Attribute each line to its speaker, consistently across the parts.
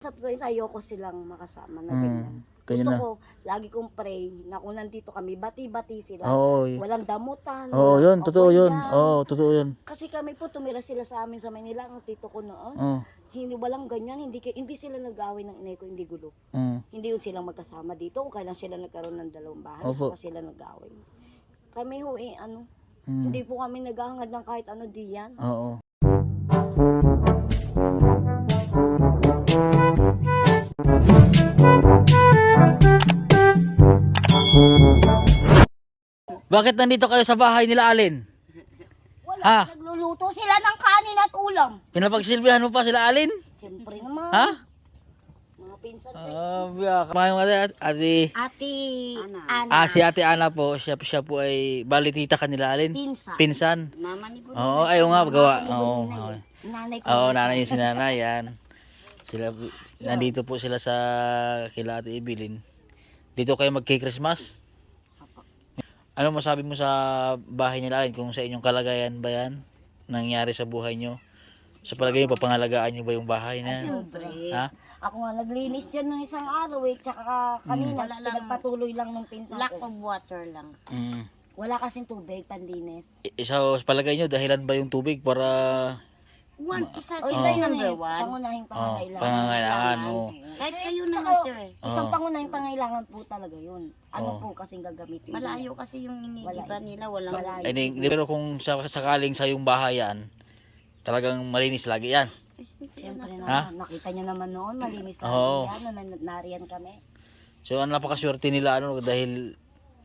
Speaker 1: Sa tuloy ayoko silang makasama na
Speaker 2: Hmm,
Speaker 1: ganyan.
Speaker 2: ganyan
Speaker 1: Gusto
Speaker 2: na.
Speaker 1: ko, lagi kong pray na kung nandito kami, bati-bati sila.
Speaker 2: Oo,
Speaker 1: Walang damutan,
Speaker 2: oo,
Speaker 1: walang
Speaker 2: yun, totoo yun.
Speaker 1: away-yan.
Speaker 2: Oo, totoo yun.
Speaker 1: Kasi kami po, tumira sila sa amin sa Maynila, ang tito ko noon.
Speaker 2: Oo,
Speaker 1: Hindi, walang ganyan, hindi sila nag-away ng inay ko, hindi gulo. Hindi yun silang magkasama dito, kung kailan sila nagkaroon ng dalawang bahay,
Speaker 2: Opo.
Speaker 1: saka sila nag-away. Kami ho
Speaker 2: Mm.
Speaker 1: hindi po kami naghahangad ng kahit ano diyan.
Speaker 2: Oo. Bakit nandito kayo sa bahay nila Alin?
Speaker 1: Wala,
Speaker 2: Ha?
Speaker 1: nagluluto sila ng kanin at ulam.
Speaker 2: Pinapagsilbihan mo pa sila Alin?
Speaker 1: Siyempre naman,
Speaker 2: Ha?
Speaker 1: mga pinsan ko.
Speaker 2: Biyak. Kumain mo ate.
Speaker 1: Ate
Speaker 2: Ah, si Ate Ana po, siya po ay balitita kanila Alin?
Speaker 1: Pinsan.
Speaker 2: Pinsan.
Speaker 1: Mama ni Bulina.
Speaker 2: Oo, ayaw nga gawa. Oo.
Speaker 1: Nanay ko.
Speaker 2: Oo, nanay yung sinanay yan. Sila nandito po sila sa kila Ate Evelyn. Dito kayo magki-Christmas? Ano masabi mo sa bahay nila Alin? Kung sa inyong kalagayan ba yan? Nangyari sa buhay nyo? Sa palagay nyo, papangalagaan nyo ba yung bahay na yan?
Speaker 1: Siyempre.
Speaker 2: Ha?
Speaker 1: Ako nga naglinis dyan ng isang araw tsaka kanina pinagpatuloy lang ng pinsan ko.
Speaker 3: Lack of water lang.
Speaker 2: Mm.
Speaker 1: Wala kasing tubig, panlinis.
Speaker 2: Isa sa palagay nyo, dahilan ba yung tubig para
Speaker 3: Isa
Speaker 1: O
Speaker 3: sa
Speaker 1: isa yun
Speaker 3: number
Speaker 1: eh,
Speaker 3: one.
Speaker 1: pangunahing
Speaker 2: pangangailangan?
Speaker 1: pangangailangan.
Speaker 3: Kahit kayo
Speaker 1: Tsaka,
Speaker 3: naman, sir.
Speaker 1: isang pangunahing pangailangan po talaga yun. Ano
Speaker 2: Oo.
Speaker 1: po kasing gagamitin?
Speaker 3: Malayo kasi yung iniiba nila. Walang
Speaker 1: Malayo.
Speaker 2: Pero kung sakaling sa yung bahay yan, talagang malinis lagi yan.
Speaker 1: Siyempre
Speaker 2: Ha?
Speaker 1: naman, nakita nyo naman noon, malinis
Speaker 2: Oo.
Speaker 1: lang yan, nariyan kami.
Speaker 2: So napakaswerte nila dahil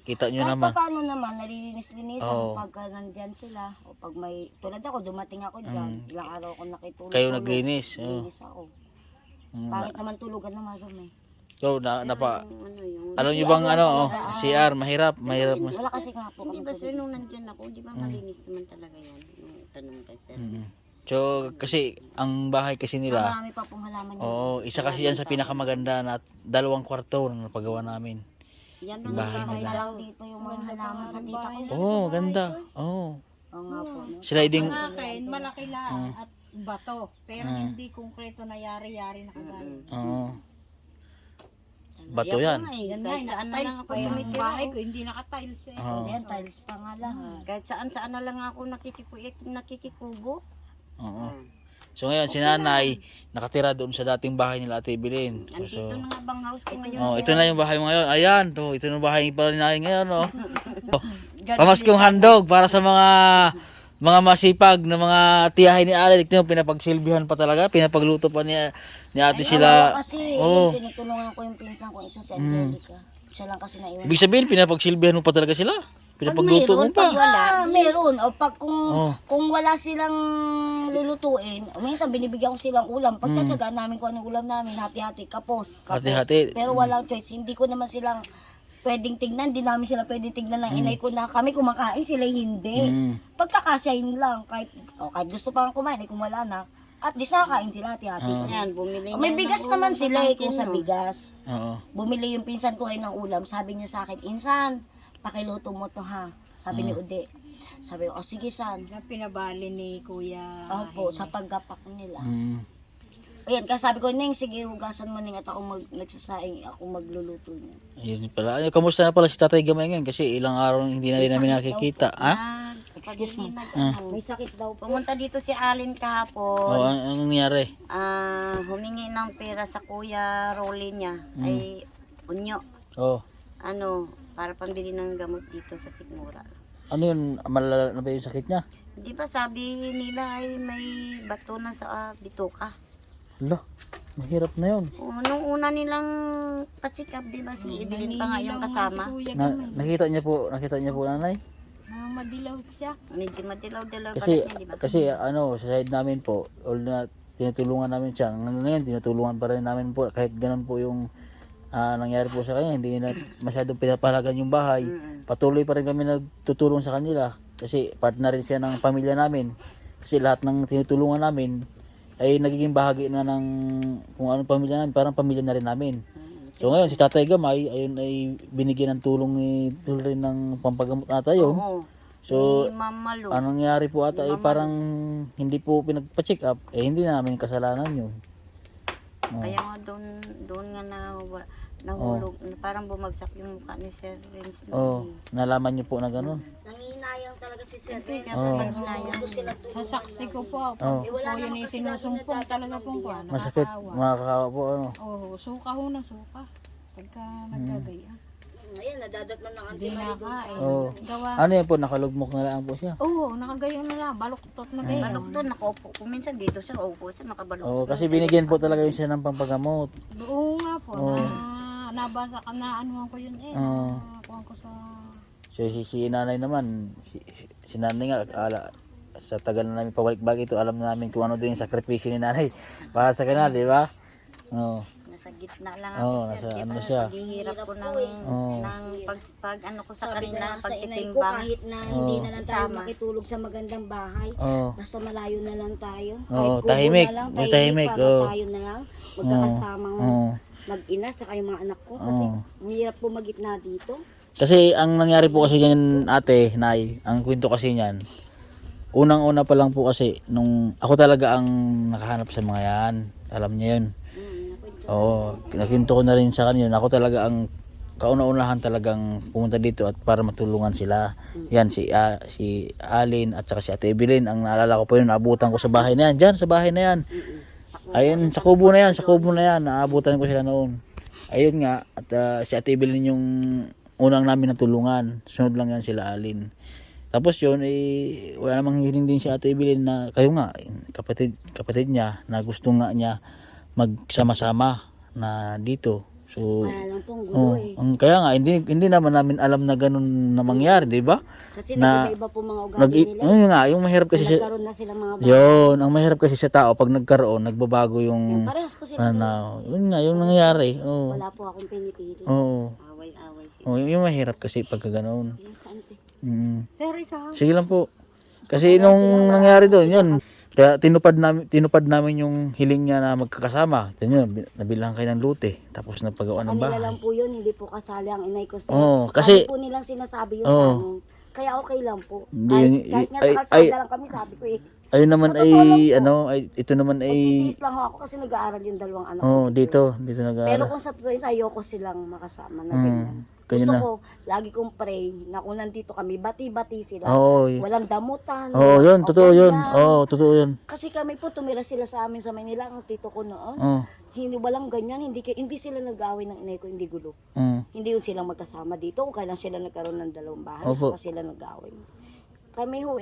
Speaker 2: kita nyo
Speaker 1: Kahit
Speaker 2: naman.
Speaker 1: pa paano naman, nalilinis-linisan
Speaker 2: Oo.
Speaker 1: pagka nandyan sila. O pag may, tulad ako, dumating ako dyan, ilang araw ako nakitulog.
Speaker 2: Kayo naglinis. Oo.
Speaker 1: Naglinis ako.
Speaker 2: Mm.
Speaker 1: Bakit naman tulugan na marumi?
Speaker 2: So
Speaker 3: yung
Speaker 2: alam nyo bang CR mahirap mo.
Speaker 1: Wala kasi nga po
Speaker 3: Hindi
Speaker 1: kami
Speaker 3: ba sir,
Speaker 1: tubig.
Speaker 3: nung nandyan ako, di ba malinis naman talaga yan? Yung tanong kay sir.
Speaker 2: So kasi ang bahay kasi nila,
Speaker 1: Marami pa pong halaman yun.
Speaker 2: oo, isa kasi yan sa pinakamaganda na 2 kwarto na napagawa namin.
Speaker 3: Yan
Speaker 2: Yung
Speaker 3: lang
Speaker 2: bahay
Speaker 3: ang
Speaker 1: Kaya
Speaker 2: nila.
Speaker 1: lang dito yung mga halaman sa tita ko.
Speaker 2: Oo, ganda. Oo.
Speaker 1: Oo nga po. No?
Speaker 2: Sliding.
Speaker 4: Sa akin, malaki lang at bato. Pero hindi konkreto na yari-yari na kagaya.
Speaker 2: Oo. Bato yan.
Speaker 4: Yan
Speaker 3: Kahit
Speaker 4: nga,
Speaker 3: saan na
Speaker 4: tiles
Speaker 3: lang ako
Speaker 4: pa yung
Speaker 3: tumitira.
Speaker 4: bahay ko, hindi naka-tiles eh.
Speaker 2: Oo.
Speaker 1: Yan, tiles pa nga lang.
Speaker 3: Kahit saan na lang ako nakikikubo.
Speaker 2: Oo. So ngayon si nanay nakatira doon sa dating bahay nila Ate Evelyn.
Speaker 3: Nandito na nga bang house ko ngayon.
Speaker 2: Oh, ito na yung bahay mo ngayon. Ayan, to, ito na yung bahay pala ni nanay ngayon, oh. Pamaskong handog para sa mga masipag na mga tiyahin ni Ale. Tignan mo, pinapagsilbihan pa talaga, pinapagluto pa ni ate sila.
Speaker 1: Kasi
Speaker 2: Oo.
Speaker 1: tinutulungan ko yung pinsan ko, isa si Angelica. Siya lang kasi naiwan.
Speaker 2: Ibig sabihin, pinapagsilbihan mo pa talaga sila. Pinapagluto mo pa.
Speaker 1: Pag wala, meron. O pag
Speaker 2: Oo.
Speaker 1: kung wala silang lulutuin, minsan binibigyan ko silang ulam. Pagtsatsagaan namin kung anong ulam namin, hati-hati, kapos.
Speaker 2: Hati-hati.
Speaker 1: Pero walang choice. Hindi ko naman silang pwedeng tignan. Hindi namin sila pwedeng tignan ng inay ko na kami kumakain, sila hindi. Pagkakasyahin lang. Kahit gusto pa kumain, kung wala na. At di nakakain sila, hati-hati.
Speaker 3: Yan, bumili
Speaker 1: May
Speaker 3: na
Speaker 1: bigas
Speaker 3: ng
Speaker 1: naman
Speaker 3: ulam
Speaker 1: sila
Speaker 3: sa
Speaker 1: kung sa
Speaker 3: akin, no?
Speaker 1: bigas.
Speaker 2: Oo.
Speaker 1: Bumili yung pinsan ko ngayon ng ulam. Sabi niya sa akin, Insan, pakiluto mo to ha. Sabi ni Ude. Sabi ko, o sige san.
Speaker 4: Na pinabali ni Kuya.
Speaker 1: Opo, sa paggapak nila.
Speaker 2: Mm.
Speaker 1: Ayan, kasi sabi ko, Ning, sige, hugasan mo Ning at ako nagsasaing, ako magluluto niya.
Speaker 2: Ayun pala. Ay, kamusta na pala si Tatay Gamay ngayon? Kasi ilang araw hindi na rin namin nakikita. Ha?
Speaker 1: Excuse me. May sakit daw po.
Speaker 3: Pumunta dito si Alin
Speaker 2: Oo,
Speaker 3: kahapon.
Speaker 2: anong nangyari?
Speaker 3: Humingi ng pera sa kuya Rolly niya. Ay, unyo.
Speaker 2: Oo.
Speaker 3: Para pambili ng gamot dito sa Sigmura.
Speaker 2: Ano yun? Malala na ba yung sakit niya?
Speaker 3: Di ba sabi nila ay may bato na sa bituka?
Speaker 2: Hala, mahirap na yun.
Speaker 3: Nung una nilang pa-check up, di ba si Evelyn pa nga yung kasama?
Speaker 4: Kuya
Speaker 2: Nakita niya po nanay?
Speaker 4: madilaw siya.
Speaker 3: Medyo madilaw-dilaw
Speaker 2: Kasi
Speaker 3: balat niya, di ba?
Speaker 2: kasi sa side namin po, all na tinutulungan namin siya. Ngayon tinutulungan pa rin namin po kahit ganun po yung nangyari po sa kanya, hindi na masyadong pinapahalagan yung bahay. Patuloy pa rin kami nagtutulong sa kanila kasi part na rin siya ng pamilya namin. Kasi lahat ng tinutulungan namin ay nagiging bahagi na ng kung anong pamilya namin, parang pamilya na rin namin. So ngayon si Tatay Gamay ayun ay binigyan ng tulong ni rin ng pampagamot ata yun.
Speaker 3: Oo.
Speaker 2: So
Speaker 3: Ni Mama Lu.
Speaker 2: anong nangyari po ata ay parang hindi po pinagpa-check up, hindi na namin kasalanan yun.
Speaker 3: Kaya nga doon nga nahulog, parang bumagsak yung mukha ni Sir Renz.
Speaker 2: Oh, nalaman niyo po na ganun.
Speaker 1: Nanginayang talaga si Sir.
Speaker 3: Hindi nga
Speaker 2: Oh.
Speaker 3: sa paghinayang.
Speaker 4: Sa saksi ko po,
Speaker 2: Oh.
Speaker 4: pag po yun ay sinusumpong talaga po ko.
Speaker 2: Masakit,
Speaker 4: Nakakaawa.
Speaker 2: makakaawa po ano.
Speaker 4: Oo, suka ho na suka. Pagka nagkagaya.
Speaker 1: Ayan, nadadatnan ng
Speaker 4: Hindi nakain.
Speaker 2: Oh.
Speaker 4: Gawa.
Speaker 2: Ano yan po, nakalugmok na lang po siya.
Speaker 4: Oo, nakagayon na lang. Baluktot na gayon.
Speaker 3: Balok doon, nakaupo. Kung minsan dito siya, upo siya, nakabalok.
Speaker 2: Oh, kasi binigyan po talaga yun siya ng pampagamot.
Speaker 4: Oo nga po. Nabasa ka na anuhan ko yun eh.
Speaker 2: Oo.
Speaker 4: Nakuha ko sa...
Speaker 2: So si nanay naman, si nanay nga, sa tagal na namin pabalik-balik ito, alam na namin kung ano din yung sakripisyo ni nanay para sa kanila, di ba? Oo.
Speaker 3: Nasa gitna lang
Speaker 2: Oo,
Speaker 3: ako, Sir.
Speaker 2: nasa ano
Speaker 3: Kaya
Speaker 2: siya.
Speaker 3: paghihirap ko
Speaker 2: Oo.
Speaker 3: ng pag ano ko sa
Speaker 1: Sabi
Speaker 3: kanila,
Speaker 1: na sa inay ko,
Speaker 3: pagtitimbang.
Speaker 1: kahit na hindi na lang tayo
Speaker 3: Sama.
Speaker 1: makitulog sa magandang bahay,
Speaker 2: Oo.
Speaker 1: basta malayo na lang tayo.
Speaker 2: Oo,
Speaker 1: Kahit kubo
Speaker 2: tahimik.
Speaker 1: na lang,
Speaker 2: May tahimik,
Speaker 1: para
Speaker 2: oo.
Speaker 1: tayo na lang. Magkakasamang
Speaker 2: Oo.
Speaker 1: mag-ina sa kayong mga anak ko. Kasi
Speaker 2: Oo.
Speaker 1: ang hirap po magitna dito.
Speaker 2: Kasi ang nangyari po kasi ganyan ate, nay, ang kwento kasi niyan, unang-una pa lang po kasi, nung ako talaga ang nakahanap sa mga yan, alam niya yun. Oo, nakwento ko na rin sa kanya yun, ako talaga ang kauna-unahan talagang pumunta dito at para matulungan sila. Yan, si Alin at saka si Ate Evelyn, ang naalala ko po yun, naabutan ko sa bahay na yan, dyan sa bahay na yan. Ayun, sa kubo na yan, naabutan ko sila noon. Ayun nga, at si Ate Evelyn yung unang namin natulungan, sunod lang yan sila Alin. Tapos yun, wala namang hiling din si Ate Evelyn na kayo nga, kapatid niya, na gusto nga niya magsama-sama na dito. So,
Speaker 1: Kaya lang pong gulo eh.
Speaker 2: kaya nga, hindi naman namin alam na ganun na mangyari, di ba?
Speaker 1: Kasi
Speaker 2: na-
Speaker 1: nag-iba po mga ugali nila.
Speaker 2: Yun nga, yung mahirap kasi sa,
Speaker 1: Nagkaroon na sila mga bahay.
Speaker 2: yun, ang mahirap kasi sa tao, pag nagkaroon, nagbabago yung,
Speaker 1: Parehas po sila.
Speaker 2: yun nga, yung nangyari. Oo.
Speaker 1: Wala po akong pinipili.
Speaker 2: Oo.
Speaker 3: Away-away.
Speaker 2: Oh, yung mahirap kasi pagka ganoon.
Speaker 1: Yan, saan te?
Speaker 4: Sorry ka.
Speaker 2: Sige lang po. Kasi nung nangyari doon, yun. Kaya tinupad namin yung hiling niya na magkakasama. Yun, nabilang kayo ng lute. Tapos nagpagawa ng
Speaker 1: Kanila
Speaker 2: bahay.
Speaker 1: lang po yun, hindi po kasali ang inay ko sa
Speaker 2: Oo, kasi-
Speaker 1: Sabi po nilang sinasabi yun
Speaker 2: Oo.
Speaker 1: sa amin. Kaya okay lang po.
Speaker 2: Hindi,
Speaker 1: Kahit nga
Speaker 2: ay-
Speaker 1: sa kalsada lang kami, sabi ko eh.
Speaker 2: Ayun naman ay,
Speaker 1: Totoo lang po.
Speaker 2: ito naman ay,
Speaker 1: Magtitiis lang ako kasi nag-aaral yung dalawang anak ko.
Speaker 2: dito
Speaker 1: Pero
Speaker 2: nag-aaral.
Speaker 1: kung sa tuloy, ayoko silang makasama na
Speaker 2: Mm,
Speaker 1: ganyan.
Speaker 2: ganyan
Speaker 1: Gusto
Speaker 2: na.
Speaker 1: ko, lagi kong pray na kung nandito kami, bati-bati sila.
Speaker 2: Oo,
Speaker 1: Walang damutan.
Speaker 2: oo, yun,
Speaker 1: walang
Speaker 2: totoo yun.
Speaker 1: open
Speaker 2: Oo, totoo yun.
Speaker 1: Kasi kami po, tumira sila sa amin sa Manila, ang tito ko noon.
Speaker 2: Oo,
Speaker 1: Hindi, walang ganyan, hindi sila nag-away ng inay ko, hindi gulo. Hindi yun silang magkasama dito, kung kailan sila nagkaroon ng dalawang bahay,
Speaker 2: Opo.
Speaker 1: saka sila nag-away. Kami ho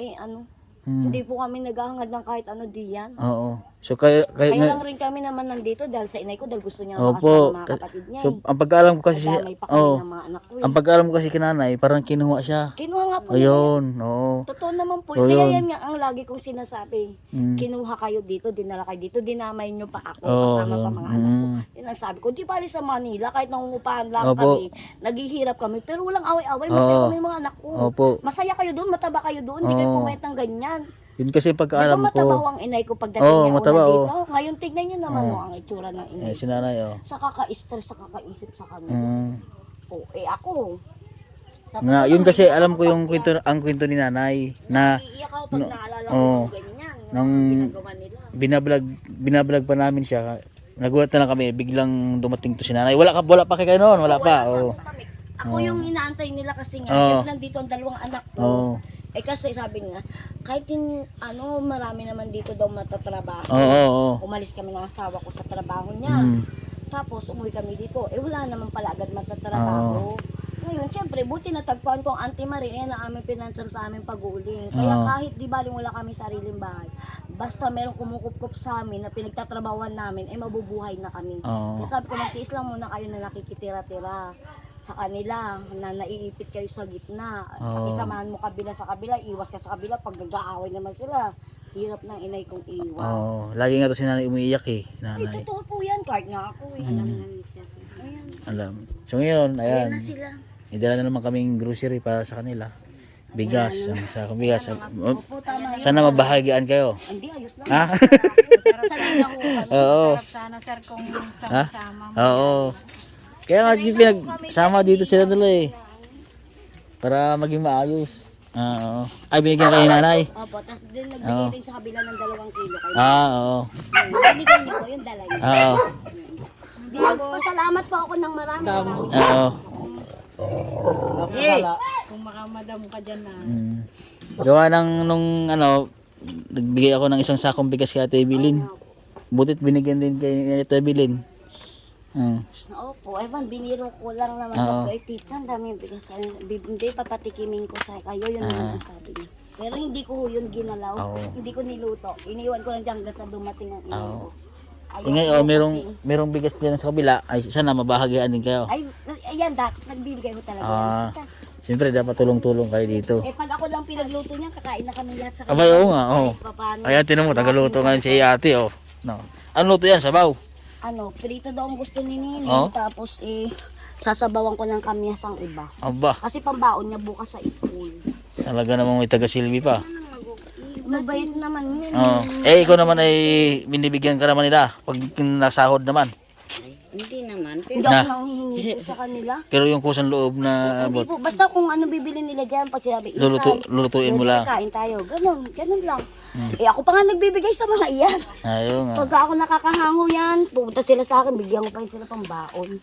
Speaker 2: Mm.
Speaker 1: hindi po kami naghahangad ng kahit ano diyan.
Speaker 2: Oo. So kaya
Speaker 1: Kaya lang rin kami naman nandito dahil sa inay ko, dahil gusto niya
Speaker 2: Opo.
Speaker 1: makasama mga kapatid niya.
Speaker 2: So ang pagkaalam ko kasi,
Speaker 1: Kadamay pa kami ng mga anak ko.
Speaker 2: ang pagkaalam ko kasi kinanay, parang kinuha siya.
Speaker 1: Kinuha nga po nila.
Speaker 2: Ayun, oo.
Speaker 1: Totoo naman po.
Speaker 2: So,
Speaker 1: Kaya
Speaker 2: yun.
Speaker 1: yan nga ang lagi kong sinasabi.
Speaker 2: Mm.
Speaker 1: Kinuha kayo dito, dinala kayo dito, dinamay nyo pa ako,
Speaker 2: Oo,
Speaker 1: kasama pa
Speaker 2: yun.
Speaker 1: mga anak ko.
Speaker 2: Mm.
Speaker 1: Yun ang sabi ko, di bali sa Manila, kahit nangungupahan lang
Speaker 2: Opo.
Speaker 1: kami, naghihirap kami, pero walang away-away, masaya
Speaker 2: Oo.
Speaker 1: kami mga anak ko.
Speaker 2: Opo.
Speaker 1: Masaya kayo doon, mataba kayo doon, hindi kayo
Speaker 2: Oo.
Speaker 1: pumayat ng ganyan.
Speaker 2: Yun kasi
Speaker 1: Di ba
Speaker 2: pagkaalam
Speaker 1: matabaw
Speaker 2: ko.
Speaker 1: ang inay ko pagdating
Speaker 2: Oo,
Speaker 1: niya
Speaker 2: mataba,
Speaker 1: una
Speaker 2: oo.
Speaker 1: dito? Ngayon tignan nyo naman mo ang itsura ng inay.
Speaker 2: Si nanay, oh.
Speaker 1: Sa kaka-stress, sa kakaisip sa kanya.
Speaker 2: Mm.
Speaker 1: Oh, ako.
Speaker 2: Nga, yun kasi alam ko yung ang kwento ni nanay na
Speaker 1: Iiyak ako pag naalala ko
Speaker 2: oo.
Speaker 1: ng ganyan.
Speaker 2: Nung
Speaker 1: Yung ginagawa nila.
Speaker 2: binablog pa namin siya. Nagulat na lang kami, biglang dumating to si nanay. Wala pa kay kayo noon, wala pa. Oo.
Speaker 1: Ako yung inaantay nila kasi nga,
Speaker 2: Oo.
Speaker 1: syempre nandito ang dalawang anak ko.
Speaker 2: Oo.
Speaker 1: Eh kasi sabi nga, kahit marami naman dito daw matatrabaho.
Speaker 2: Oo.
Speaker 1: Umalis kami ng asawa ko sa trabaho niya.
Speaker 2: Mm.
Speaker 1: Tapos umuwi kami dito. Eh wala naman pala agad matatrabaho. Ngayon, syempre, buti natagpuan ko ang Auntie Marie na aming pinansar sa aming pag-uuling. Kaya
Speaker 2: Oo.
Speaker 1: kahit di baling wala kami sariling bahay, basta merong kumukup-kup sa amin na pinagtatrabawan namin, eh mabubuhay na kami.
Speaker 2: Oo.
Speaker 1: Kaya sabi ko, magtiis lang muna kayo na nakikitira-tira sa kanila, na naiipit kayo sa gitna.
Speaker 2: Oo.
Speaker 1: Isamahan mo kabila sa kabila, iwas ka sa kabila, pag nag-aaway naman sila, hirap ng inay kong iwan.
Speaker 2: Oo. Lagi nga to si nanay umiiyak eh.
Speaker 1: Ay,
Speaker 2: Nanay.
Speaker 1: totoo po yan, kahit nga ako eh. Alam na ni Sir. Ayan,
Speaker 2: Alam. So ngayon,
Speaker 1: ayan na
Speaker 2: ayan.
Speaker 1: sila.
Speaker 2: Idala na naman kaming grocery para sa kanila. Bigas, sa bigas.
Speaker 1: Opo, tama yun.
Speaker 2: Sana mabahagian kayo.
Speaker 1: Hindi, ayos lang.
Speaker 2: Ha?
Speaker 1: Sanay na ho kami.
Speaker 2: Oo.
Speaker 4: Sarap sana sir kung
Speaker 2: Ha?
Speaker 4: sama-sama.
Speaker 2: Oo. Kaya nga yung pinagsama dito sila nila eh. Para maging maayos. Oo. Ay, binigyan kayo nanay.
Speaker 1: Opo, tapos din nagbigay rin sa kabila ng 2 kilo kayo.
Speaker 2: Oo.
Speaker 1: Binigyan niyo po yung dala niyo.
Speaker 2: Oo.
Speaker 1: Hindi pasalamat po ako ng marami.
Speaker 2: Oo.
Speaker 4: Kung makamadam ka dyan na.
Speaker 2: Gawa ng nung nagbigay ako ng isang sakong bigas kay Ate Evelyn. Butit binigyan din kay Ate Evelyn.
Speaker 1: Opo, ewan, biniro ko lang naman sa ko. Tita, ang dami yung bigas. Hindi, papatikimin ko sa kayo. Yun naman ang sabi niya. Pero hindi ko yun ginalaw. Hindi ko niluto. Iniwan ko lang dyan hanggang sa dumating ang ino ko.
Speaker 2: Ngayon, merong bigas din sa kabila. Ay, sana mabahagian din kayo.
Speaker 1: Ay, ayan, nagbibigay ko talaga.
Speaker 2: Siyempre, dapat tulong-tulong kayo dito.
Speaker 1: Pag ako lang pinagluto niya, kakain na kami lahat sa
Speaker 2: Abay, oo nga, oo.
Speaker 1: Paano?
Speaker 2: Ayan, tinan mo, tagaluto ngayon si ate, oh. No. Ano luto yan, sabaw?
Speaker 1: Prito daw ang gusto ni Nini.
Speaker 2: Oh?
Speaker 1: Tapos, sasabawan ko ng kamyas ang iba.
Speaker 2: Aba,
Speaker 1: Kasi pambaon niya bukas sa school.
Speaker 2: talaga namang may taga-silbi pa.
Speaker 1: Mabait naman yun.
Speaker 2: Oh. Ikaw naman ay binibigyan ka naman nila pag nasahod naman.
Speaker 3: Hindi naman.
Speaker 1: Hindi ako nanghihingi po sa kanila.
Speaker 2: Pero yung kusang loob na
Speaker 1: Hindi po, basta kung ano bibili nila dyan, pag sinabi,
Speaker 2: lulutuin mo lang.
Speaker 1: kain tayo. Ganun lang. Ako pa nga nagbibigay sa mga iyan.
Speaker 2: Ayun nga.
Speaker 1: Pag ako nakakahango yan, pupunta sila sa akin, bigyan ko pa rin sila pang baon.